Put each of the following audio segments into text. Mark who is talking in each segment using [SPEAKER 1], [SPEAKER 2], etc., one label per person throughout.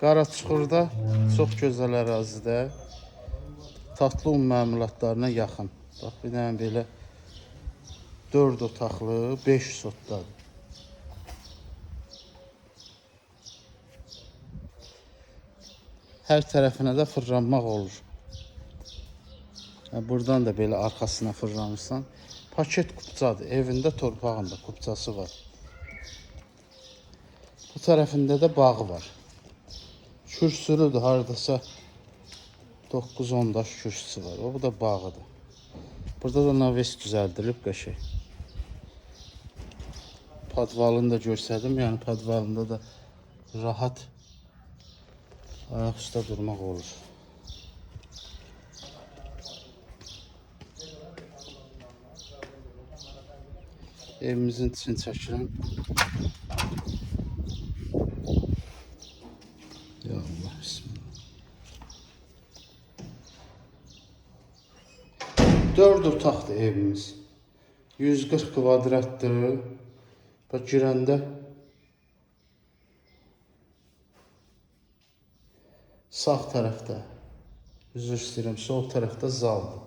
[SPEAKER 1] Qaraçuxurda çox gözəl ərazidə tatlı un məmulatlarına yaxın. Bax, bir dənə belə 4 otaqlı 500 sotdadır. Hər tərəfinə də fırlanmaq olur. Buradan da belə arxasına fırlanırsan. Paket kupçadır. Evində, torpağında kupçası var. Bu tərəfində də bağı var. Kürsülüdür, haradasa 9-10 daş kürsüsü var. Bu da bağıdır. Burada da naves düzəldilib qəşəng. Podvalını da görsədim. Yəni podvalında da rahat ayaq üstə durmaq olur. Evimizin içini çəkirəm. Ya Allah, bismillah. 4 otaqdır evimiz. 140 kvadratdır. Bax, girəndə sağ tərəfdə, üzr istəyirəm, sol tərəfdə zaldır.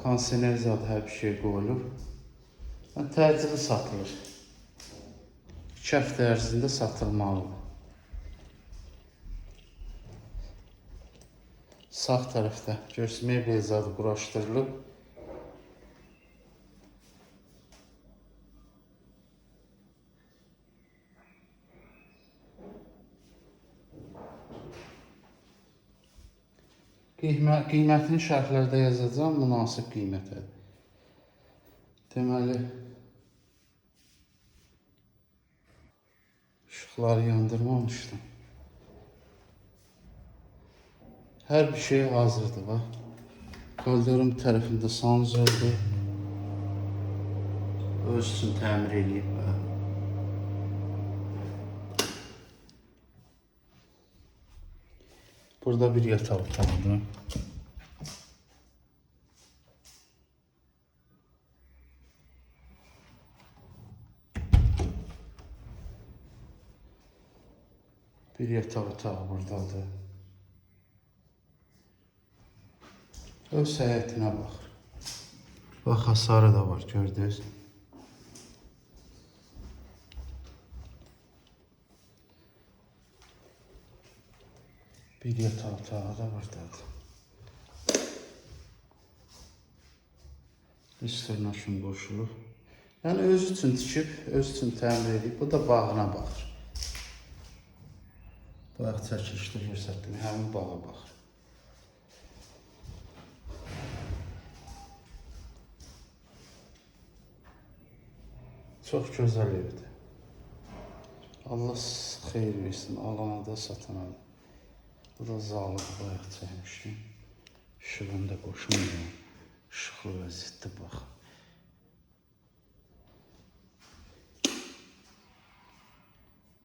[SPEAKER 1] Konsener zadı hər bir şey qoyulur. Təcili satılır. 2 həftə ərzində satılmalıdır. Sağ tərəfdə görürsünüz, mebel zadı quraşdırılıb. Qiymətini şərhlərdə yazacağım, münasib qiymətədir. Deməli, işıqları yandırmamışdım. Hər bir şey hazırdır, bax. Koridorun tərəfində sanuzordur. Öz üçün təmir edib. Burada bir yataq otağıdır. Bir yataq otağı buradadır. Öz həyətinə baxır. Bax, hasarı da var, gördünüz. Bir yataq otağı da buradadır. İstirnaşın qoşulur. Yəni, öz üçün tikib, öz üçün təmir edib. Bu da bağına baxır. Bayaq çəkilişdə göstərdim, həmin bağa baxır. Çox gözəl evdir. Allah xeyir versin, alana da, satana da. Bu da zalıdır, bayaq çəkmişdim. İşığını da qoşum. İşıqlı vəziyyətdə bax.